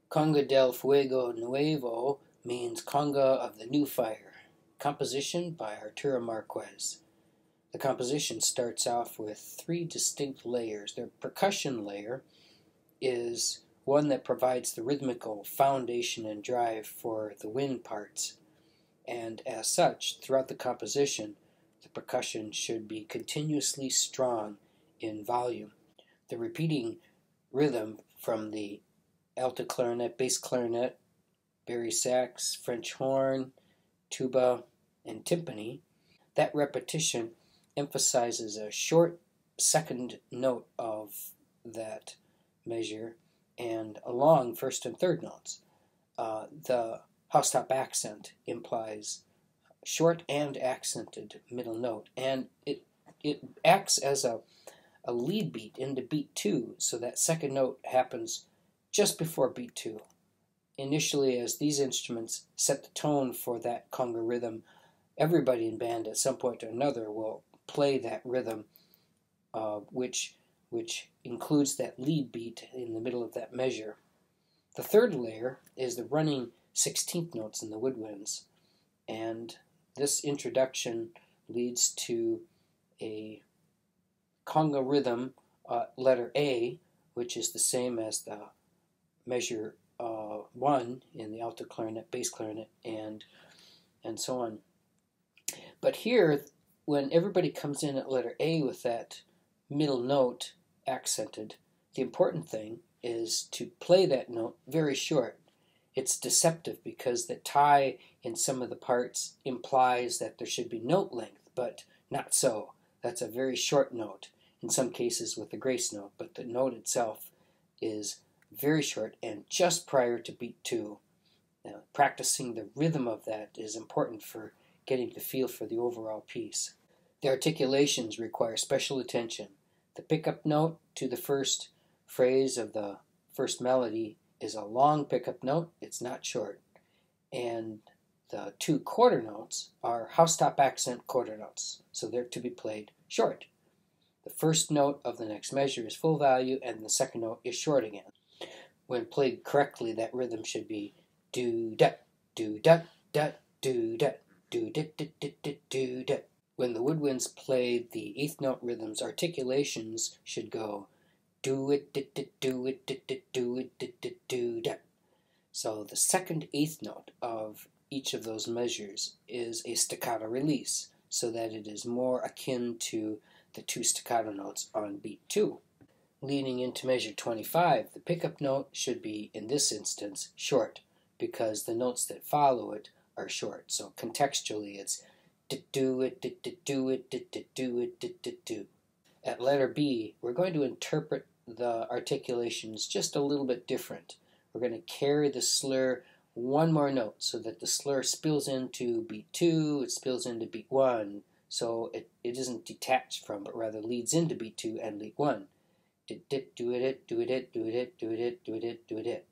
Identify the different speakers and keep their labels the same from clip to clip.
Speaker 1: Conga del Fuego Nuevo means Conga of the New Fire. Composition by Arturo Marquez. The composition starts off with three distinct layers. Their percussion layer is one that provides the rhythmical foundation and drive for the wind parts. And as such, throughout the composition, the percussion should be continuously strong in volume. The repeating rhythm from the alto clarinet, bass clarinet, bari sax, French horn, tuba, and timpani, that repetition emphasizes a short second note of that measure and a long first and third notes. The house-top accent implies short and accented middle note, and it acts as a lead beat into beat 2, so that second note happens just before beat 2. Initially, as these instruments set the tone for that conga rhythm, everybody in band at some point or another will play that rhythm, which includes that lead beat in the middle of that measure. The third layer is the running 16th notes in the woodwinds, and this introduction leads to a conga rhythm, letter A, which is the same as the measure 1 in the alto clarinet, bass clarinet, and so on. But here, when everybody comes in at letter A with that middle note accented, the important thing is to play that note very short. It's deceptive because the tie in some of the parts implies that there should be note length, but not so. That's a very short note, in some cases with a grace note, but the note itself is very short and just prior to beat 2. Now, practicing the rhythm of that is important for getting the feel for the overall piece. The articulations require special attention. The pickup note to the first phrase of the first melody is a long pickup note, it's not short. And the two quarter notes are house-top accent quarter notes, so they're to be played short. The first note of the next measure is full value, and the second note is short again. When played correctly, that rhythm should be do-da, do-da, da, do-da, do-da, da, da, da, do-da. When the woodwinds play the 8th note rhythms, articulations should go do it, do it, do it, do it, do that. So the second 8th note of each of those measures is a staccato release, so that it is more akin to the 2 staccato notes on beat 2. Leading into measure 25, the pickup note should be, in this instance, short, because the notes that follow it are short. So contextually, it's do it, do it, do it, do. At letter B, we're going to interpret the articulations just a little bit different. We're going to carry the slur one more note so that the slur spills into beat 2, it spills into beat 1, so it isn't detached from, but rather leads into beat 2 and beat 1. Do it, do it, do it, do it, do it, do it, do it.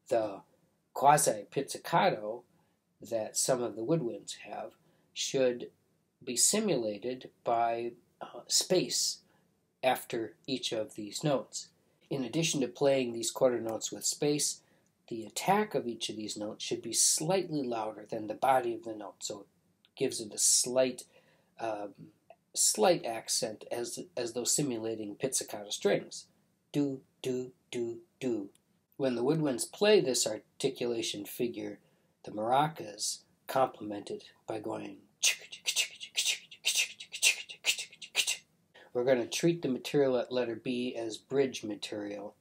Speaker 1: The quasi-pizzicato that some of the woodwinds have should be simulated by space after each of these notes. In addition to playing these quarter notes with space, the attack of each of these notes should be slightly louder than the body of the note, so it gives it a slight accent as though simulating pizzicato strings. Do, do, do, do. When the woodwinds play this articulation figure, the maracas complement it by going. We're going to treat the material at letter B as bridge material,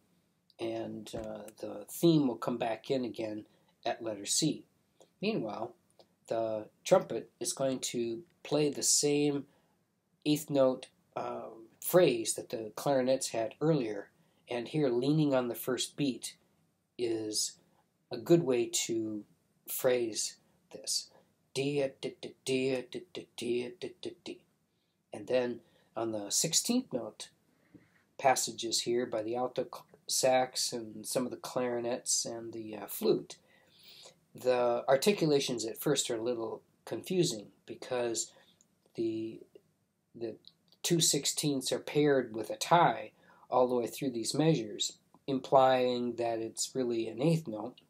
Speaker 1: and the theme will come back in again at letter C. Meanwhile, the trumpet is going to play the same 8th note phrase that the clarinets had earlier, and here leaning on the first beat is a good way to phrase this. And then on the 16th note passages here by the alto sax and some of the clarinets and the flute, the articulations at first are a little confusing because the 2/16ths are paired with a tie all the way through these measures, implying that it's really an eighth note.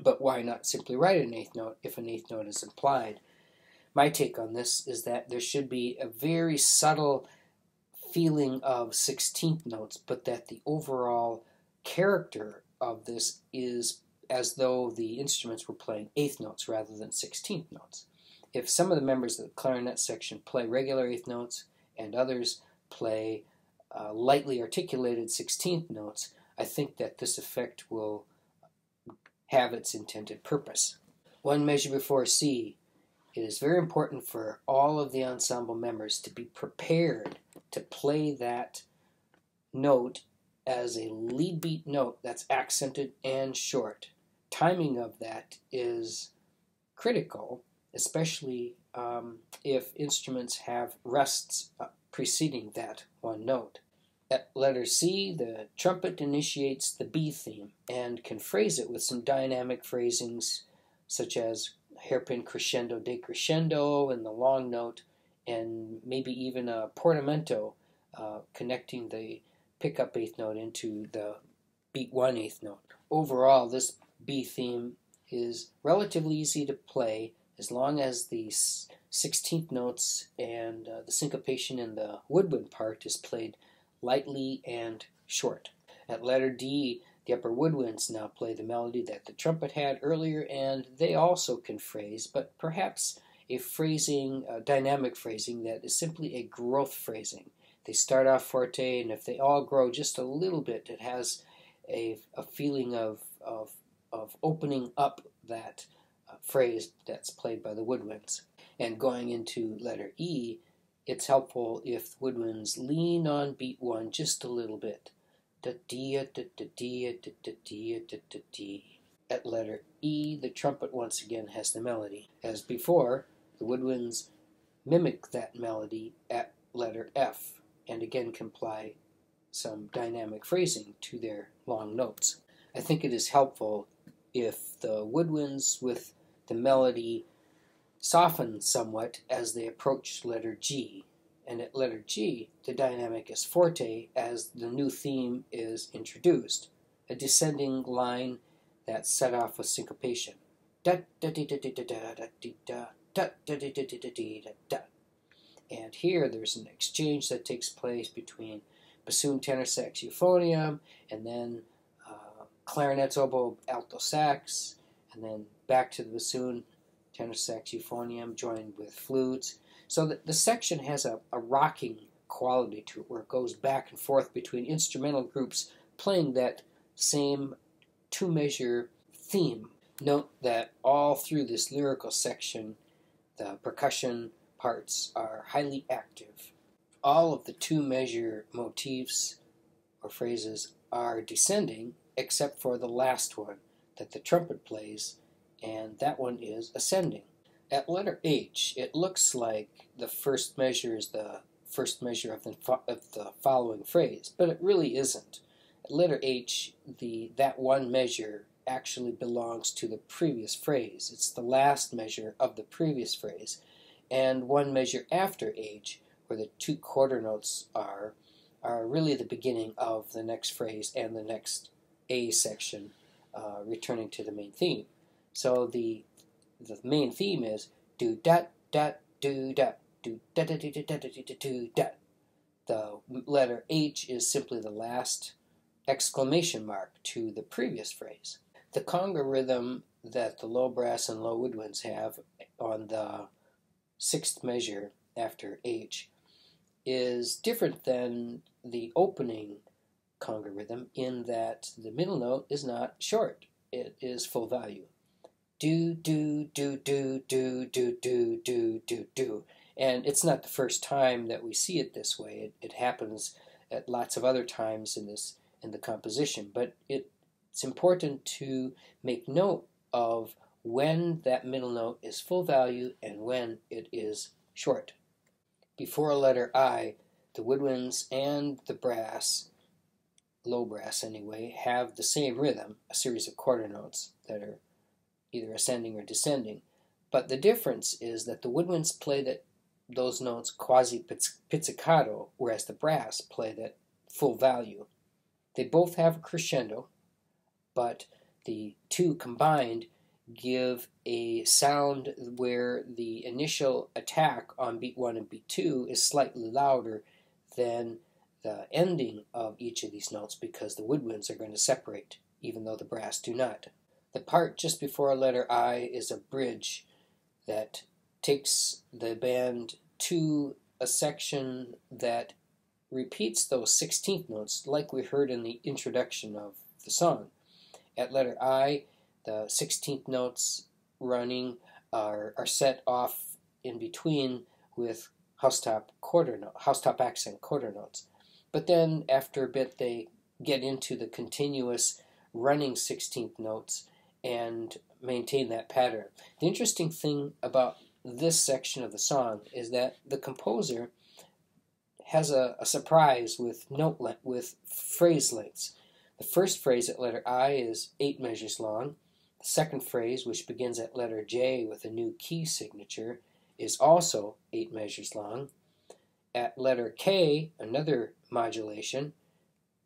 Speaker 1: But why not simply write an eighth note if an eighth note is implied? My take on this is that there should be a very subtle feeling of 16th notes, but that the overall character of this is as though the instruments were playing eighth notes rather than 16th notes. If some of the members of the clarinet section play regular eighth notes and others play lightly articulated 16th notes, I think that this effect will have its intended purpose. One measure before C. It is very important for all of the ensemble members to be prepared to play that note as a lead beat note that's accented and short. Timing of that is critical, especially if instruments have rests preceding that one note. At letter C, the trumpet initiates the B theme and can phrase it with some dynamic phrasings such as hairpin crescendo decrescendo in the long note, and maybe even a portamento connecting the pickup eighth note into the beat 1 eighth note. Overall, this B theme is relatively easy to play as long as the 16th notes and the syncopation in the woodwind part is played lightly and short. At letter D, the upper woodwinds now play the melody that the trumpet had earlier, and they also can phrase, but perhaps a phrasing, a dynamic phrasing that is simply a growth phrasing. They start off forte, and if they all grow just a little bit, it has a feeling of opening up that phrase that's played by the woodwinds. And going into letter E, it's helpful if the woodwinds lean on beat 1 just a little bit. At letter E, the trumpet once again has the melody. As before, the woodwinds mimic that melody at letter F, and again can apply some dynamic phrasing to their long notes. I think it is helpful if the woodwinds with the melody soften somewhat as they approach letter G. And at letter G, the dynamic is forte as the new theme is introduced, a descending line that's set off with syncopation. And here there's an exchange that takes place between bassoon, tenor sax, euphonium, and then clarinets, oboe, alto sax, and then back to the bassoon, tenor sax, euphonium, joined with flutes. So the section has a rocking quality to it, where it goes back and forth between instrumental groups playing that same two-measure theme. Note that all through this lyrical section, the percussion parts are highly active. All of the two-measure motifs or phrases are descending, except for the last one that the trumpet plays, and that one is ascending. At letter H, it looks like the first measure is the first measure of the following phrase, but it really isn't. At letter H, that one measure actually belongs to the previous phrase. It's the last measure of the previous phrase. And one measure after H, where the two quarter notes are really the beginning of the next phrase and the next A section, returning to the main theme. So the main theme is do dat dat do dat do da da da da da da do dat. The letter H is simply the last exclamation mark to the previous phrase. The conga rhythm that the low brass and low woodwinds have on the sixth measure after H is different than the opening conga rhythm in that the middle note is not short. It is full value. Do, do, do, do, do, do, do, do, do, do. And it's not the first time that we see it this way. It happens at lots of other times in the composition. But it's important to make note of when that middle note is full value and when it is short. Before a letter I, the woodwinds and the brass, low brass anyway, have the same rhythm, a series of quarter notes that are either ascending or descending. But the difference is that the woodwinds play those notes quasi-pizzicato, whereas the brass play that full value. They both have a crescendo, but the two combined give a sound where the initial attack on beat 1 and beat 2 is slightly louder than the ending of each of these notes, because the woodwinds are going to separate, even though the brass do not. The part just before letter I is a bridge that takes the band to a section that repeats those 16th notes like we heard in the introduction of the song. At letter I, the 16th notes running are set off in between with housetop accent quarter notes. But then after a bit they get into the continuous running 16th notes and maintain that pattern. The interesting thing about this section of the song is that the composer has a surprise with with phrase lengths. The first phrase at letter I is 8 measures long. The second phrase, which begins at letter J with a new key signature, is also 8 measures long. At letter K, another modulation,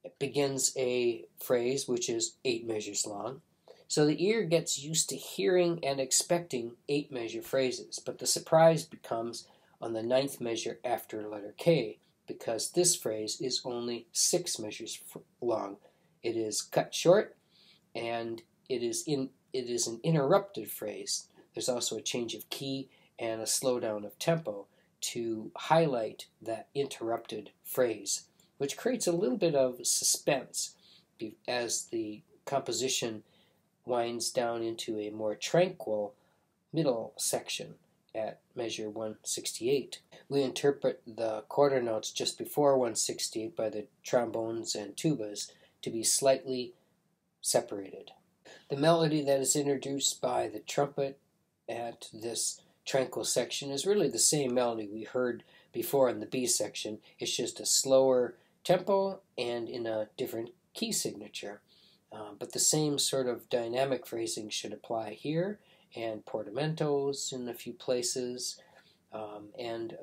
Speaker 1: it begins a phrase which is 8 measures long. So the ear gets used to hearing and expecting 8-measure phrases, but the surprise becomes on the 9th measure after letter K, because this phrase is only 6 measures long. It is cut short, and it is an interrupted phrase. There's also a change of key and a slowdown of tempo to highlight that interrupted phrase, which creates a little bit of suspense as the composition winds down into a more tranquil middle section at measure 168. We interpret the quarter notes just before 168 by the trombones and tubas to be slightly separated. The melody that is introduced by the trumpet at this tranquil section is really the same melody we heard before in the B section. It's just a slower tempo and in a different key signature. But the same sort of dynamic phrasing should apply here, and portamentos in a few places, and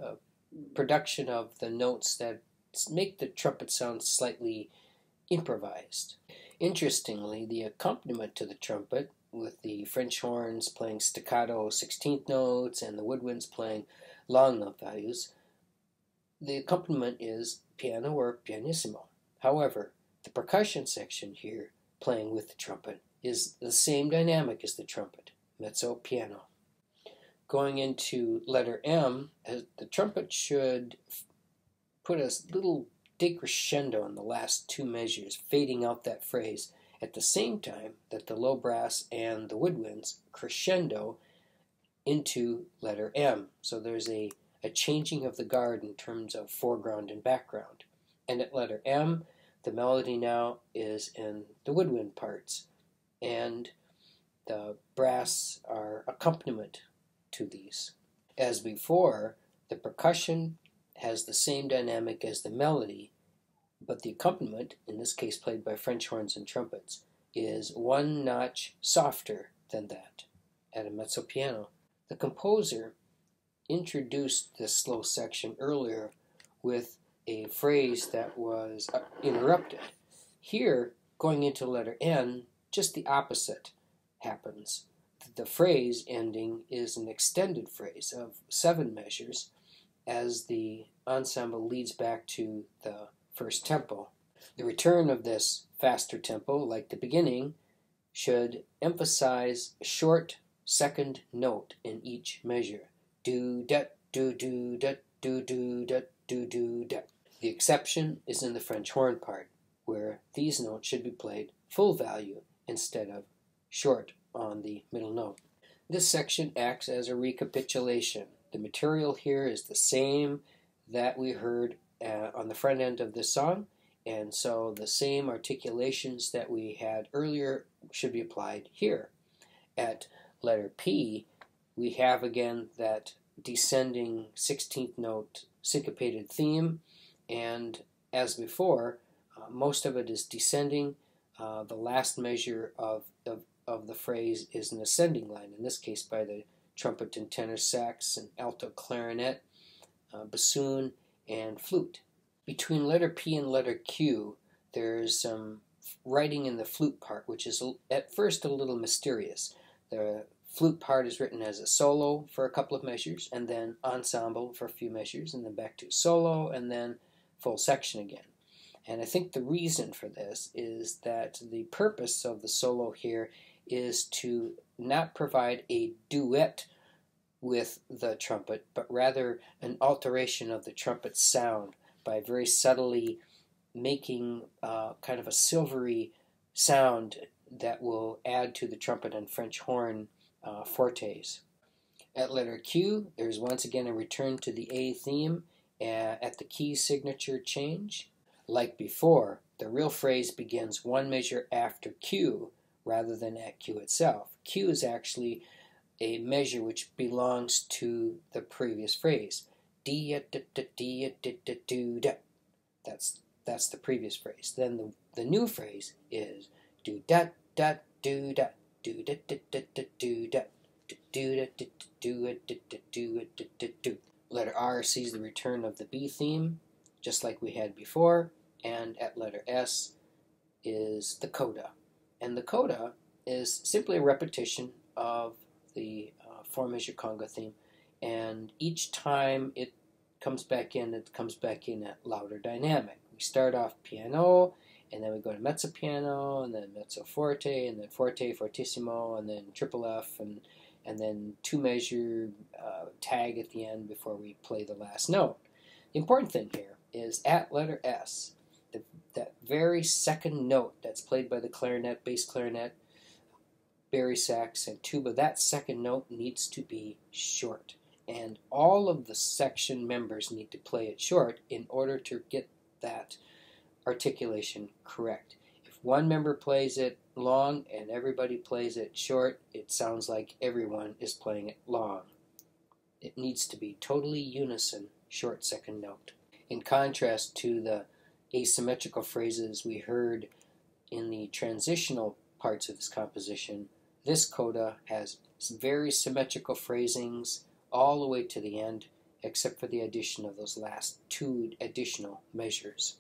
Speaker 1: production of the notes that make the trumpet sound slightly improvised. Interestingly, the accompaniment to the trumpet, with the French horns playing staccato 16th notes and the woodwinds playing long note values, the accompaniment is piano or pianissimo. However, the percussion section here, playing with the trumpet, is the same dynamic as the trumpet, mezzo piano. Going into letter M, the trumpet should put a little decrescendo in the last 2 measures, fading out that phrase, at the same time that the low brass and the woodwinds crescendo into letter M. So there's a changing of the guard in terms of foreground and background. And at letter M, the melody now is in the woodwind parts, and the brass are accompaniment to these. As before, the percussion has the same dynamic as the melody, but the accompaniment, in this case played by French horns and trumpets, is 1 notch softer than that at a mezzo piano. The composer introduced this slow section earlier with a phrase that was interrupted. Here, going into letter N, just the opposite happens. The phrase ending is an extended phrase of 7 measures as the ensemble leads back to the first tempo. The return of this faster tempo, like the beginning, should emphasize a short second note in each measure. Do-dat, do-do-dat, do-do-dat, do-do-dat. The exception is in the French horn part, where these notes should be played full value instead of short on the middle note. This section acts as a recapitulation. The material here is the same that we heard on the front end of this song, and so the same articulations that we had earlier should be applied here. At letter P, we have again that descending 16th note syncopated theme, and as before, most of it is descending. The last measure of the phrase is an ascending line, in this case by the trumpet and tenor sax and alto clarinet, bassoon, and flute. Between letter P and letter Q, there's some writing in the flute part, which is at first a little mysterious. The flute part is written as a solo for a couple of measures, and then ensemble for a few measures, and then back to solo, and then full section again. And I think the reason for this is that the purpose of the solo here is to not provide a duet with the trumpet, but rather an alteration of the trumpet sound by very subtly making kind of a silvery sound that will add to the trumpet and French horn fortes. At letter Q, there's once again a return to the A theme at the key signature change. Like before, the real phrase begins one measure after Q rather than at Q itself. Q is actually a measure which belongs to the previous phrase. That's the previous phrase. Then the new phrase is do da da do da do da da da da do da do da da do do. Letter R sees the return of the B theme, just like we had before, and at letter S is the coda. And the coda is simply a repetition of the four-measure conga theme, and each time it comes back in at louder dynamic. We start off piano, and then we go to mezzo piano, and then mezzo forte, and then forte, fortissimo, and then triple F, and then two-measure tag at the end before we play the last note. The important thing here is at letter S, that very second note that's played by the clarinet, bass clarinet, bari sax, and tuba, that second note needs to be short. And all of the section members need to play it short in order to get that articulation correct. If one member plays it long and everybody plays it short, it sounds like everyone is playing it long. It needs to be totally unison, short second note. In contrast to the asymmetrical phrases we heard in the transitional parts of this composition, this coda has very symmetrical phrasings all the way to the end, except for the addition of those last two additional measures.